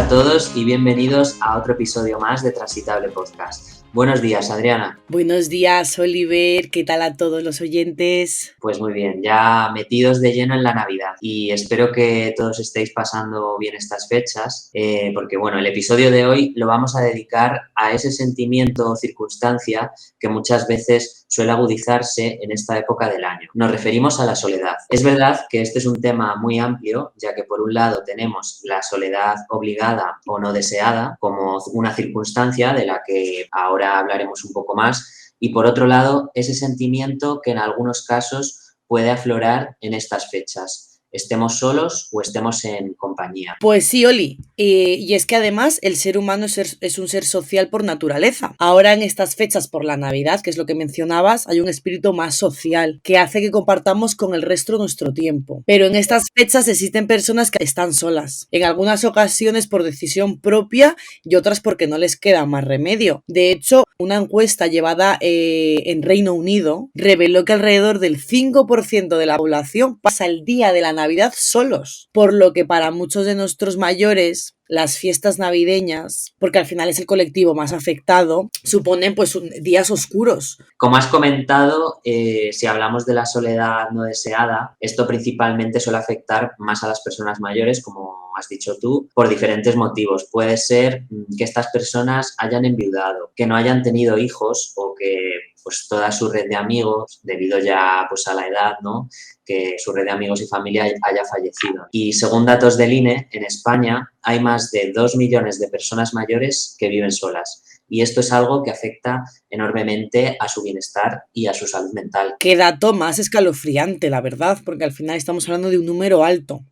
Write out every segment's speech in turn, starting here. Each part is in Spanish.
a todos y bienvenidos a otro episodio más de Transitable Podcast. Buenos días, Adriana. Buenos días, Oliver. ¿Qué tal a todos los oyentes? Pues muy bien, ya metidos de lleno en la Navidad y espero que todos estéis pasando bien estas fechas porque bueno, el episodio de hoy lo vamos a dedicar a ese sentimiento o circunstancia que muchas veces suele agudizarse en esta época del año. Nos referimos a la soledad. Es verdad que este es un tema muy amplio, ya que por un lado tenemos la soledad obligada o no deseada como una circunstancia de la que ahora hablaremos un poco más, y por otro lado, ese sentimiento que en algunos casos puede aflorar en estas fechas, estemos solos o estemos en compañía. Pues sí, Oli. Y es que además el ser humano es un ser social por naturaleza. Ahora en estas fechas por la Navidad, que es lo que mencionabas, hay un espíritu más social que hace que compartamos con el resto nuestro tiempo. Pero en estas fechas existen personas que están solas. En algunas ocasiones por decisión propia y otras porque no les queda más remedio. De hecho, una encuesta llevada en Reino Unido reveló que alrededor del 5% de la población pasa el día de la Navidad solos, por lo que para muchos de nuestros mayores las fiestas navideñas, porque al final es el colectivo más afectado, suponen pues días oscuros. Como has comentado, si hablamos de la soledad no deseada, esto principalmente suele afectar más a las personas mayores, como has dicho tú, por diferentes motivos. Puede ser que estas personas hayan enviudado, que no hayan tenido hijos o que pues toda su red de amigos, debido ya pues a la edad, ¿no?, que su red de amigos y familia haya fallecido. Y según datos del INE, en España hay más de 2 millones de personas mayores que viven solas. Y esto es algo que afecta enormemente a su bienestar y a su salud mental. Qué dato más escalofriante, la verdad, porque al final estamos hablando de un número alto.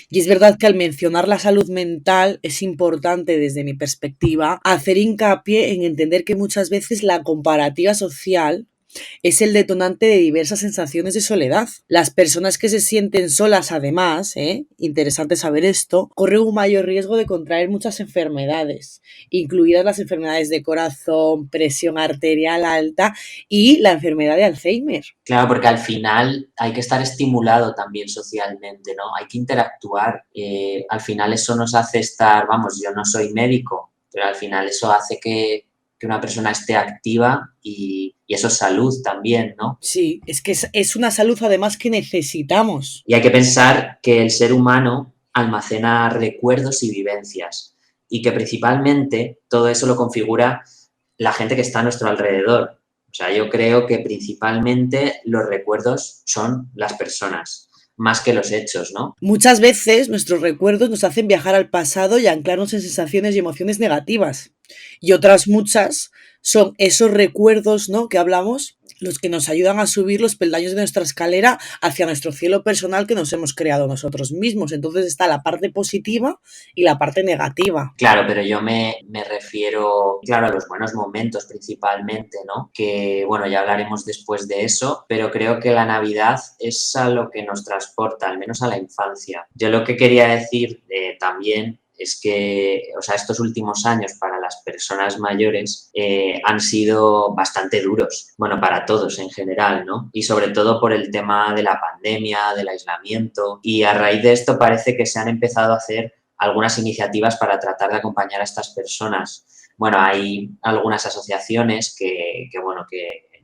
Y es verdad que al mencionar la salud mental es importante, desde mi perspectiva, hacer hincapié en entender que muchas veces la comparativa social es el detonante de diversas sensaciones de soledad. Las personas que se sienten solas, además, interesante saber esto, corren un mayor riesgo de contraer muchas enfermedades, incluidas las enfermedades de corazón, presión arterial alta y la enfermedad de Alzheimer. Claro, porque al final hay que estar estimulado también socialmente, ¿no? Hay que interactuar. Al final eso nos hace estar, vamos, yo no soy médico, pero al final eso hace que una persona esté activa y eso es salud también, ¿no? Sí, es que es una salud además que necesitamos. Y hay que pensar que el ser humano almacena recuerdos y vivencias y que principalmente todo eso lo configura la gente que está a nuestro alrededor. O sea, yo creo que principalmente los recuerdos son las personas, más que los hechos, ¿no? Muchas veces nuestros recuerdos nos hacen viajar al pasado y anclarnos en sensaciones y emociones negativas. Y otras muchas son esos recuerdos, ¿no?, que hablamos, los que nos ayudan a subir los peldaños de nuestra escalera hacia nuestro cielo personal que nos hemos creado nosotros mismos. Entonces está la parte positiva y la parte negativa. Claro, pero yo me refiero, claro, a los buenos momentos principalmente, ¿no? Que, bueno, ya hablaremos después de eso, pero creo que la Navidad es a lo que nos transporta, al menos a la infancia. Yo lo que quería decir también es que, o sea, estos últimos años para las personas mayores han sido bastante duros, bueno, para todos en general, ¿no? Y sobre todo por el tema de la pandemia, del aislamiento, y a raíz de esto parece que se han empezado a hacer algunas iniciativas para tratar de acompañar a estas personas. Bueno, hay algunas asociaciones que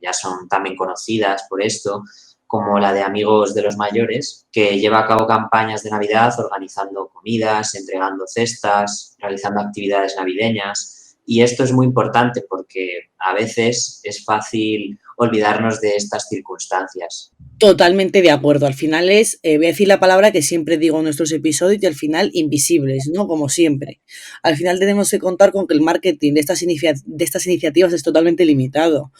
ya son también conocidas por esto, como la de Amigos de los Mayores, que lleva a cabo campañas de Navidad organizando comidas, entregando cestas, realizando actividades navideñas. Y esto es muy importante porque a veces es fácil olvidarnos de estas circunstancias. Totalmente de acuerdo. Al final voy a decir la palabra que siempre digo en nuestros episodios, y al final invisibles, ¿no? Como siempre. Al final tenemos que contar con que el marketing de estas iniciativas es totalmente limitado.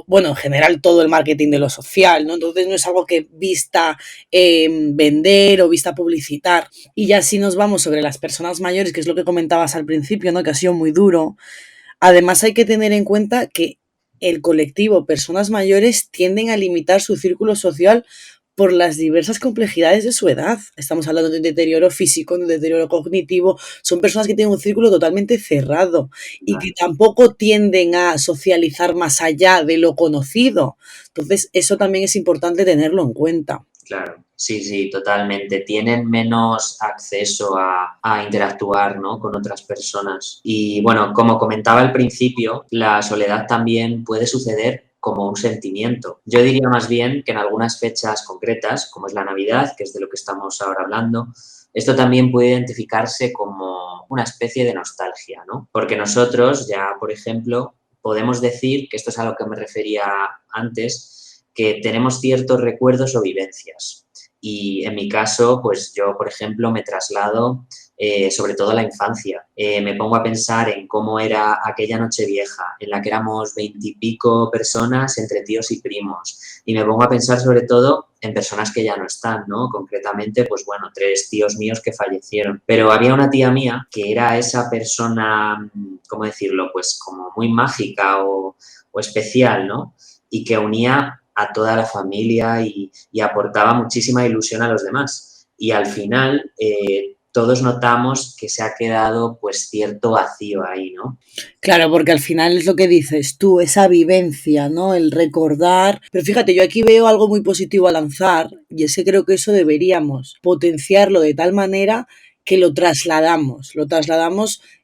Bueno, en general todo el marketing de lo social, ¿no? Entonces no es algo que vista vender o vista publicitar. Y ya si nos vamos sobre las personas mayores, que es lo que comentabas al principio, ¿no?, que ha sido muy duro. Además hay que tener en cuenta que el colectivo personas mayores tienden a limitar su círculo social por las diversas complejidades de su edad. Estamos hablando de un deterioro físico, de un deterioro cognitivo. Son personas que tienen un círculo totalmente cerrado y que tampoco tienden a socializar más allá de lo conocido. Entonces, eso también es importante tenerlo en cuenta. Claro, sí, sí, totalmente. Tienen menos acceso a interactuar, ¿no? Con otras personas. Y bueno, como comentaba al principio, la soledad también puede suceder como un sentimiento. Yo diría más bien que en algunas fechas concretas, como es la Navidad, que es de lo que estamos ahora hablando, esto también puede identificarse como una especie de nostalgia, ¿no? Porque nosotros ya, por ejemplo, podemos decir, que esto es a lo que me refería antes, que tenemos ciertos recuerdos o vivencias. Y en mi caso, pues yo, por ejemplo, me traslado sobre todo a la infancia. Me pongo a pensar en cómo era aquella noche vieja, en la que éramos 20 y pico personas entre tíos y primos. Y me pongo a pensar sobre todo en personas que ya no están, ¿no? Concretamente, pues bueno, 3 tíos míos que fallecieron. Pero había una tía mía que era esa persona, ¿cómo decirlo? Pues como muy mágica o especial, ¿no? Y que unía a toda la familia y aportaba muchísima ilusión a los demás. Y al final todos notamos que se ha quedado pues cierto vacío ahí, ¿no? Claro, porque al final es lo que dices tú, esa vivencia, ¿no? El recordar. Pero fíjate, yo aquí veo algo muy positivo a lanzar y es que creo que eso deberíamos potenciarlo de tal manera que lo trasladamos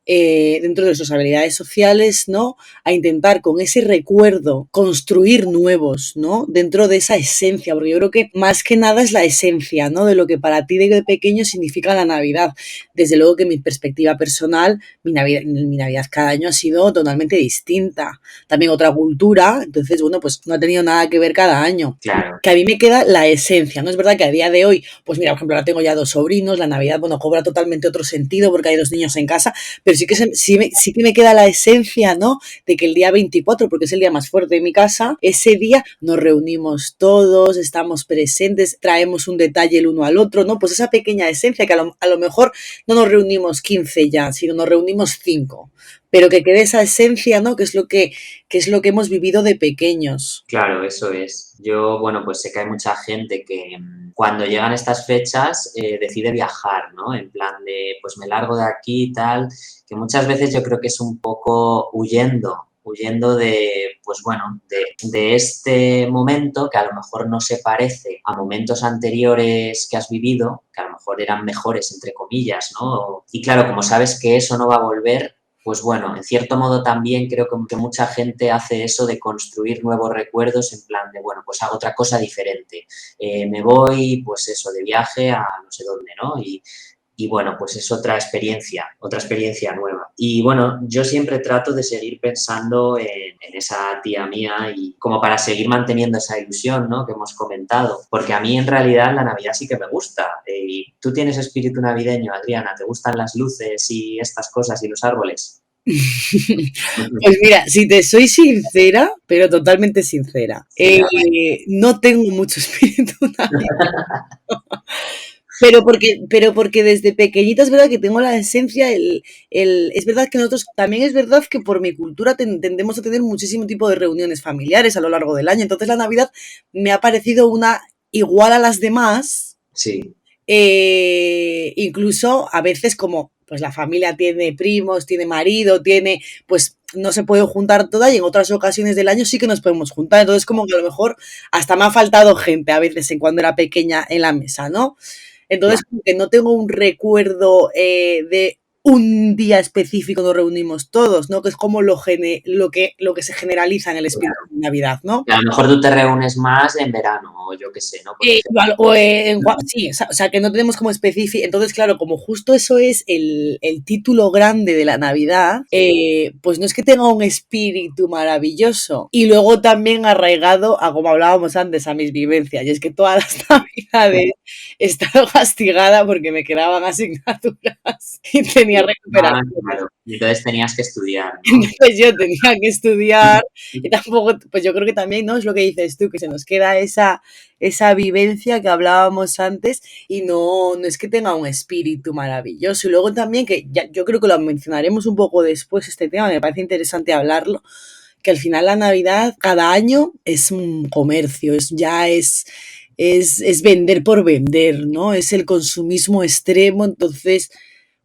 dentro de nuestras habilidades sociales, ¿no? A intentar con ese recuerdo construir nuevos, ¿no? Dentro de esa esencia, porque yo creo que más que nada es la esencia, ¿no? De lo que para ti de pequeño significa la Navidad. Desde luego que mi perspectiva personal mi Navidad cada año ha sido totalmente distinta. También otra cultura, entonces, bueno, pues no ha tenido nada que ver cada año. Claro, Que a mí me queda la esencia, ¿no? Es verdad que a día de hoy, pues mira, por ejemplo, ahora tengo ya 2 sobrinos, la Navidad, bueno, cobra totalmente otro sentido porque hay 2 niños en casa, pero sí que me queda la esencia, ¿no? De que el día 24, porque es el día más fuerte de mi casa, ese día nos reunimos todos, estamos presentes, traemos un detalle el uno al otro, ¿no? Pues esa pequeña esencia que a lo mejor no nos reunimos 15 ya, sino nos reunimos 5, pero que quede esa esencia, ¿no? Que es lo que hemos vivido de pequeños. claro, eso es. Yo, bueno, pues sé que hay mucha gente que cuando llegan estas fechas decide viajar, ¿no? En plan de, pues me largo de aquí y tal, que muchas veces yo creo que es un poco huyendo de, pues bueno, de este momento que a lo mejor no se parece a momentos anteriores que has vivido, que a lo mejor eran mejores, entre comillas, ¿no? Y claro, como sabes que eso no va a volver, pues bueno, en cierto modo también creo que mucha gente hace eso de construir nuevos recuerdos en plan de, bueno, pues hago otra cosa diferente. Me voy, pues eso, de viaje a no sé dónde, ¿no? Y bueno, pues es otra experiencia nueva. Y bueno, yo siempre trato de seguir pensando en esa tía mía y como para seguir manteniendo esa ilusión, ¿no? Que hemos comentado. Porque a mí en realidad la Navidad sí que me gusta. Y tú tienes espíritu navideño, Adriana, ¿te gustan las luces y estas cosas y los árboles? Pues mira, si te soy sincera, pero totalmente sincera, Sí, no tengo mucho espíritu navideño. Pero porque desde pequeñita es verdad que tengo la esencia, es verdad que nosotros, también es verdad que por mi cultura tendemos a tener muchísimo tipo de reuniones familiares a lo largo del año, entonces la Navidad me ha parecido una igual a las demás, sí, incluso a veces como pues la familia tiene primos, tiene marido, tiene, pues no se puede juntar toda y en otras ocasiones del año sí que nos podemos juntar. Entonces como que a lo mejor hasta me ha faltado gente a veces en cuando era pequeña en la mesa, ¿no? Entonces claro. como que no tengo un recuerdo de un día específico nos reunimos todos, ¿no? Que es como lo que se generaliza en el espíritu de Navidad, ¿no? Y a lo mejor tú te reúnes más en verano o yo qué sé, ¿no? Por ejemplo. Sí, o sea, que no tenemos como específico. Entonces, claro, como justo eso es el título grande de la Navidad, Sí. pues no es que tenga un espíritu maravilloso. Y luego también arraigado a, como hablábamos antes, a mis vivencias. Y es que todas las Navidades he estado castigada porque me quedaban asignaturas y tenía Ah, recuperaciones. claro. Y entonces tenías que estudiar, ¿no? Entonces yo tenía que estudiar y tampoco, pues yo creo que también, ¿no? Es lo que dices tú, que se nos queda esa vivencia que hablábamos antes y no es que tenga un espíritu maravilloso. Y luego también, que ya, yo creo que lo mencionaremos un poco después este tema, me parece interesante hablarlo, que al final la Navidad cada año es un comercio, es vender por vender, ¿no? Es el consumismo extremo, entonces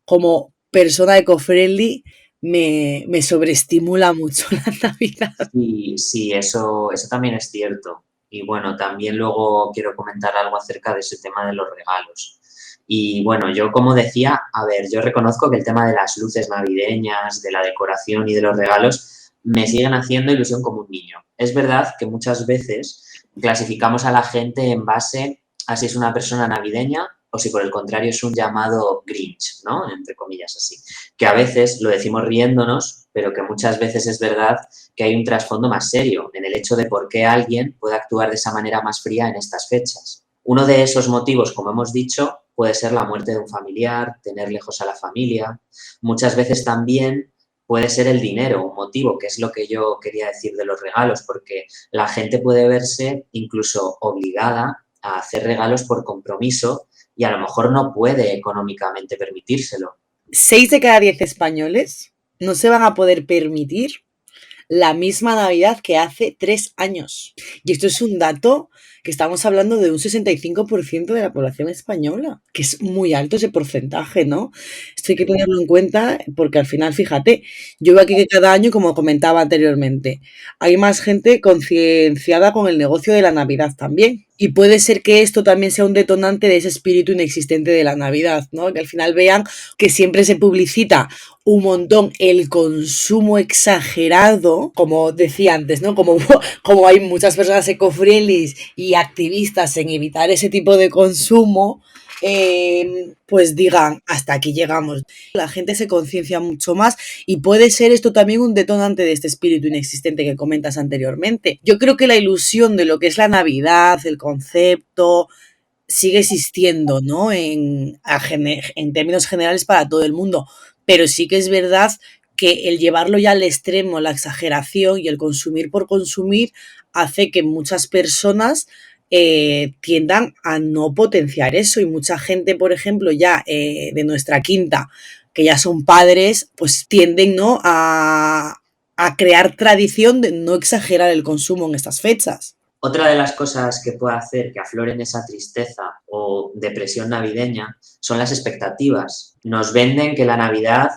como persona eco-friendly me sobreestimula mucho la Navidad. Sí, sí, eso también es cierto. Y bueno, también luego quiero comentar algo acerca de ese tema de los regalos. Y bueno, yo como decía, a ver, yo reconozco que el tema de las luces navideñas, de la decoración y de los regalos me siguen haciendo ilusión como un niño. Es verdad que muchas veces clasificamos a la gente en base a si es una persona navideña o si por el contrario es un llamado Grinch, ¿no? Entre comillas así. Que a veces lo decimos riéndonos, pero que muchas veces es verdad que hay un trasfondo más serio en el hecho de por qué alguien puede actuar de esa manera más fría en estas fechas. Uno de esos motivos, como hemos dicho, puede ser la muerte de un familiar, tener lejos a la familia. Muchas veces también puede ser el dinero, un motivo, que es lo que yo quería decir de los regalos, porque la gente puede verse incluso obligada a hacer regalos por compromiso y a lo mejor no puede económicamente permitírselo. 6 de cada 10 españoles no se van a poder permitir la misma Navidad que hace 3 años. Y esto es un dato que estamos hablando de un 65% de la población española, que es muy alto ese porcentaje, ¿no? Esto hay que tenerlo en cuenta porque al final, fíjate, yo veo aquí que cada año, como comentaba anteriormente, hay más gente concienciada con el negocio de la Navidad también. Y puede ser que esto también sea un detonante de ese espíritu inexistente de la Navidad, ¿no? Que al final vean que siempre se publicita un montón el consumo exagerado, como decía antes, ¿no? Como hay muchas personas eco-friendly y activistas en evitar ese tipo de consumo, pues digan, hasta aquí llegamos. La gente se conciencia mucho más y puede ser esto también un detonante de este espíritu inexistente que comentas anteriormente. Yo creo que la ilusión de lo que es la Navidad, el concepto, sigue existiendo, ¿no? En términos generales para todo el mundo, pero sí que es verdad que el llevarlo ya al extremo, la exageración y el consumir por consumir hace que muchas personas tiendan a no potenciar eso y mucha gente, por ejemplo, ya de nuestra quinta, que ya son padres, pues tienden, ¿no? A crear tradición de no exagerar el consumo en estas fechas. Otra de las cosas que puede hacer que afloren esa tristeza o depresión navideña son las expectativas. Nos venden que la Navidad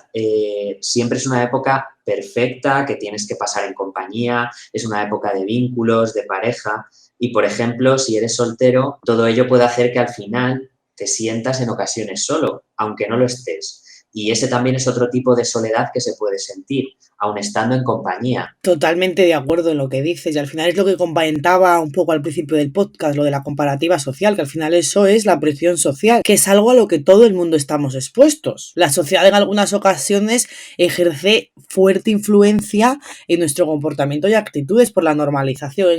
siempre es una época perfecta, que tienes que pasar en compañía, es una época de vínculos, de pareja. Y, por ejemplo, si eres soltero, todo ello puede hacer que al final te sientas en ocasiones solo, aunque no lo estés. Y ese también es otro tipo de soledad que se puede sentir, aun estando en compañía. Totalmente de acuerdo en lo que dices y al final es lo que comentaba un poco al principio del podcast, lo de la comparativa social, que al final eso es la presión social, que es algo a lo que todo el mundo estamos expuestos. La sociedad en algunas ocasiones ejerce fuerte influencia en nuestro comportamiento y actitudes por la normalización,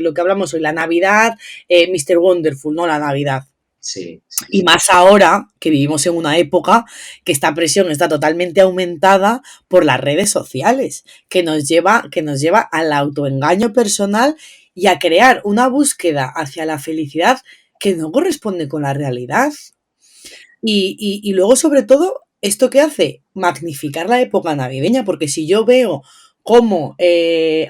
lo que hablamos hoy, la Navidad, Mr. Wonderful, ¿no? La Navidad. Sí, sí, Y sí. más ahora que vivimos en una época que esta presión está totalmente aumentada por las redes sociales, que nos lleva al autoengaño personal y a crear una búsqueda hacia la felicidad que no corresponde con la realidad. Y luego, sobre todo, ¿esto qué hace? Magnificar la época navideña, porque si yo veo cómo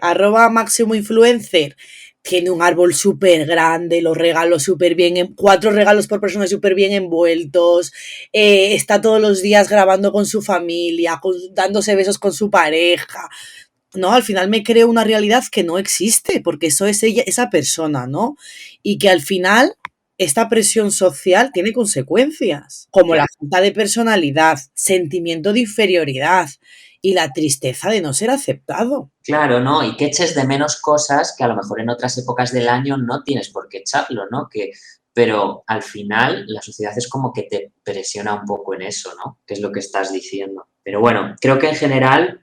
arroba máximo influencer tiene un árbol súper grande, los regalos súper bien, 4 regalos por persona súper bien envueltos, está todos los días grabando con su familia, dándose besos con su pareja, ¿no? Al final me creo una realidad que no existe, porque eso es ella, esa persona, ¿no? Y que al final esta presión social tiene consecuencias, como la Claro. falta de personalidad, sentimiento de inferioridad y la tristeza de no ser aceptado. Claro, ¿no? Y que eches de menos cosas que a lo mejor en otras épocas del año no tienes por qué echarlo, ¿no? Pero al final la sociedad es como que te presiona un poco en eso, ¿no? Que es lo que estás diciendo. Pero bueno, creo que en general,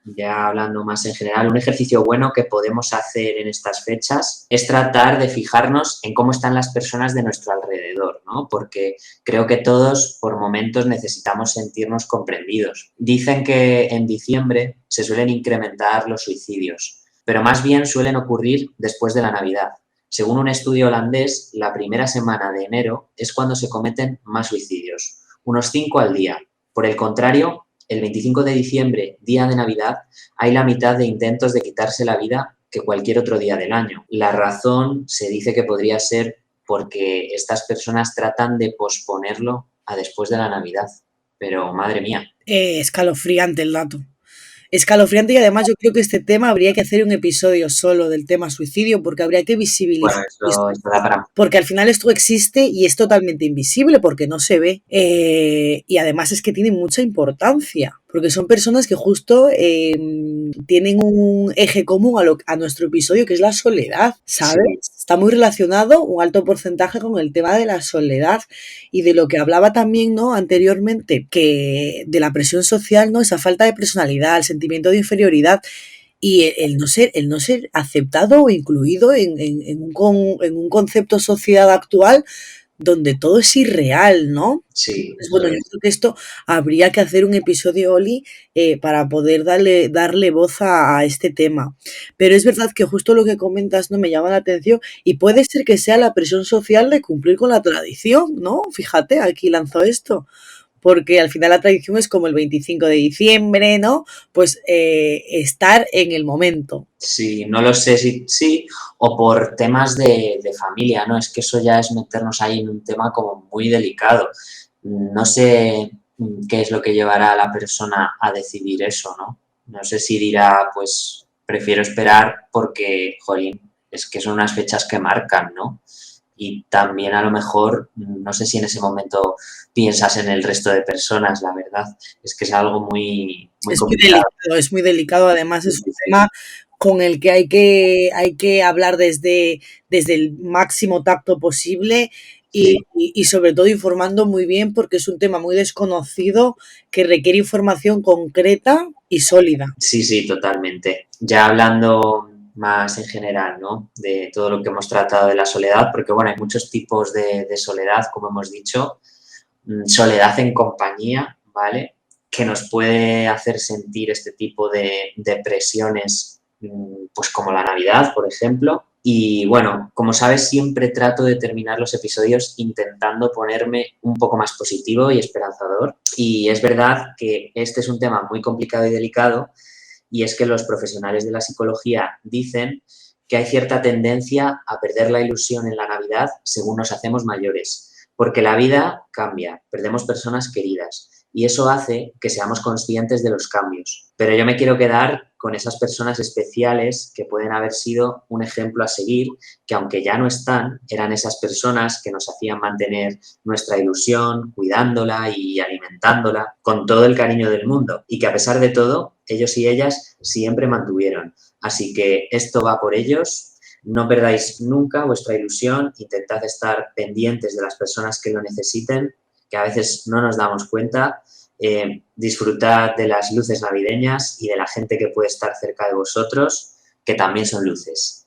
ya hablando más en general, un ejercicio bueno que podemos hacer en estas fechas es tratar de fijarnos en cómo están las personas de nuestro alrededor, ¿no? Porque creo que todos por momentos necesitamos sentirnos comprendidos. Dicen que en diciembre se suelen incrementar los suicidios, pero más bien suelen ocurrir después de la Navidad. Según un estudio holandés, la primera semana de enero es cuando se cometen más suicidios, unos 5 al día. Por el contrario, el 25 de diciembre, día de Navidad, hay la mitad de intentos de quitarse la vida que cualquier otro día del año. La razón se dice que podría ser porque estas personas tratan de posponerlo a después de la Navidad. Pero madre mía. Escalofriante el dato. escalofriante y además yo creo que este tema habría que hacer un episodio solo del tema suicidio porque habría que Bueno, visibilizar eso da para... porque al final esto existe y es totalmente invisible porque no se ve. Y además es que tiene mucha importancia, porque son personas que justo tienen un eje común a nuestro episodio, que es la soledad, ¿sabes? Sí, Está muy relacionado un alto porcentaje con el tema de la soledad y de lo que hablaba también, ¿no? Anteriormente, que de la presión social, ¿no? Esa falta de personalidad, el sentimiento de inferioridad y el no ser aceptado o incluido en un concepto sociedad actual donde todo es irreal, ¿no? sí, Pues eso bueno, yo es. creo que esto habría que hacer un episodio, Oli, para poder darle voz a este tema. Pero es verdad que justo lo que comentas no me llama la atención y puede ser que sea la presión social de cumplir con la tradición, ¿no? Fíjate, aquí lanzó esto porque al final la tradición es como el 25 de diciembre, ¿no? Pues estar en el momento. Sí, no lo sé si sí o por temas de familia, ¿no? Es que eso ya es meternos ahí en un tema como muy delicado. No sé qué es lo que llevará a la persona a decidir eso, ¿no? No sé si dirá, pues prefiero esperar porque, jolín, es que son unas fechas que marcan, ¿no? Y también a lo mejor, no sé si en ese momento piensas en el resto de personas, la verdad. Es que es algo muy, muy complicado. Es muy delicado, además Sí, es un sí, sí. tema con el que hay que hablar desde el máximo tacto posible Sí. y sobre todo informando muy bien porque es un tema muy desconocido que requiere información concreta y sólida. Sí, sí, totalmente. Ya hablando más en general, ¿no? De todo lo que hemos tratado de la soledad, porque bueno, hay muchos tipos de soledad, como hemos dicho. Soledad en compañía, ¿vale? Que nos puede hacer sentir este tipo de depresiones, pues como la Navidad, por ejemplo. Y bueno, como sabes, siempre trato de terminar los episodios intentando ponerme un poco más positivo y esperanzador. Y es verdad que este es un tema muy complicado y delicado, y es que los profesionales de la psicología dicen que hay cierta tendencia a perder la ilusión en la Navidad según nos hacemos mayores, porque la vida cambia, perdemos personas queridas y eso hace que seamos conscientes de los cambios. Pero yo me quiero quedar con esas personas especiales que pueden haber sido un ejemplo a seguir, que aunque ya no están, eran esas personas que nos hacían mantener nuestra ilusión, cuidándola y alimentándola con todo el cariño del mundo y que a pesar de todo, ellos y ellas siempre mantuvieron. Así que esto va por ellos. No perdáis nunca vuestra ilusión, intentad estar pendientes de las personas que lo necesiten, que a veces no nos damos cuenta. Disfrutad de las luces navideñas y de la gente que puede estar cerca de vosotros, que también son luces.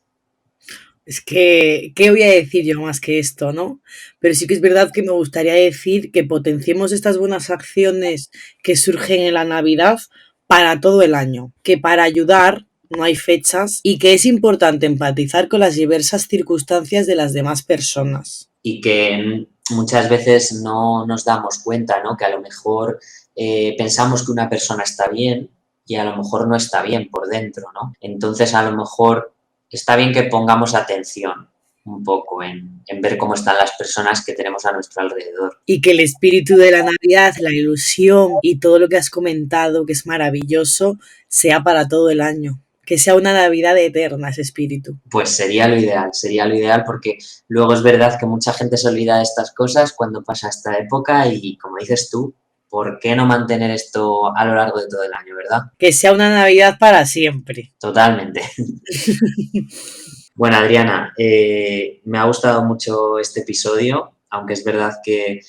Es que, ¿qué voy a decir yo más que esto, no? Pero sí que es verdad que me gustaría decir que potenciemos estas buenas acciones que surgen en la Navidad para todo el año, que para ayudar no hay fechas y que es importante empatizar con las diversas circunstancias de las demás personas. Y que muchas veces no nos damos cuenta, ¿no? Que a lo mejor pensamos que una persona está bien y a lo mejor no está bien por dentro, ¿no? Entonces a lo mejor está bien que pongamos atención un poco en ver cómo están las personas que tenemos a nuestro alrededor. Y que el espíritu de la Navidad, la ilusión y todo lo que has comentado, que es maravilloso, sea para todo el año. Que sea una Navidad eterna ese espíritu. Pues sería lo ideal porque luego es verdad que mucha gente se olvida de estas cosas cuando pasa esta época y como dices tú, ¿por qué no mantener esto a lo largo de todo el año, verdad? Que sea una Navidad para siempre. Totalmente. Bueno, Adriana, me ha gustado mucho este episodio, aunque es verdad que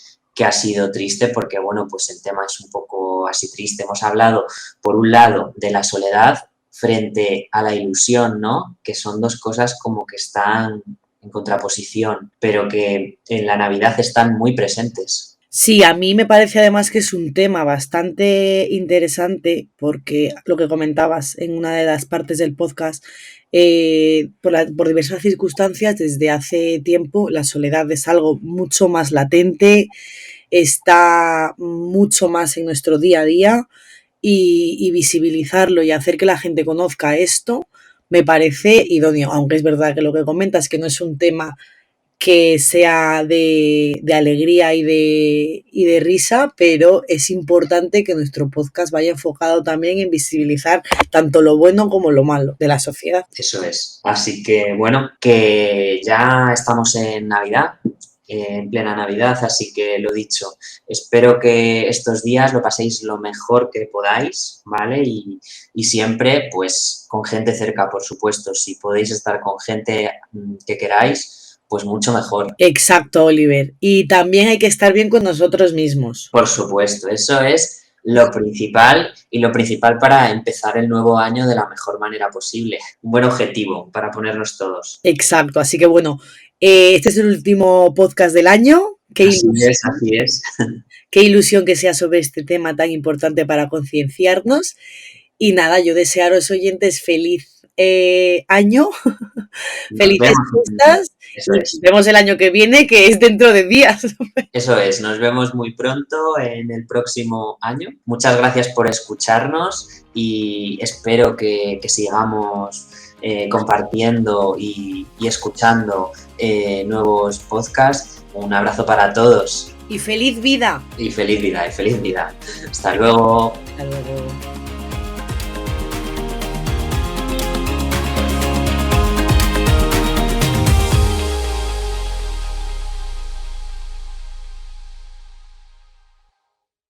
ha sido triste porque, bueno, pues el tema es un poco así triste. Hemos hablado, por un lado, de la soledad frente a la ilusión, ¿no? Que son dos cosas como que están en contraposición, pero que en la Navidad están muy presentes. Sí, a mí me parece además que es un tema bastante interesante porque lo que comentabas en una de las partes del podcast, por diversas circunstancias, desde hace tiempo la soledad es algo mucho más latente, está mucho más en nuestro día a día y visibilizarlo y hacer que la gente conozca esto me parece idóneo, aunque es verdad que lo que comentas que no es un tema que sea de alegría y de risa, pero es importante que nuestro podcast vaya enfocado también en visibilizar tanto lo bueno como lo malo de la sociedad. Eso es. Así que bueno, que ya estamos en Navidad, en plena Navidad, así que lo dicho, espero que estos días lo paséis lo mejor que podáis, ¿vale? Y siempre, pues, con gente cerca, por supuesto. Si podéis estar con gente que queráis, pues mucho mejor. Exacto, Oliver. Y también hay que estar bien con nosotros mismos. Por supuesto, eso es lo principal y lo principal para empezar el nuevo año de la mejor manera posible. Un buen objetivo para ponernos todos. Exacto, así que bueno, este es el último podcast del año. Así es, así es. Qué ilusión que sea sobre este tema tan importante para concienciarnos. Y nada, yo desearos, oyentes, feliz año, Nos felices vemos. fiestas Eso y es. nos vemos el año que viene, que es dentro de días. Eso es, nos vemos muy pronto en el próximo año. Muchas gracias por escucharnos y espero que sigamos compartiendo y escuchando nuevos podcasts. Un abrazo para todos. Y feliz vida. Y feliz vida, y feliz vida. Hasta luego. Hasta luego.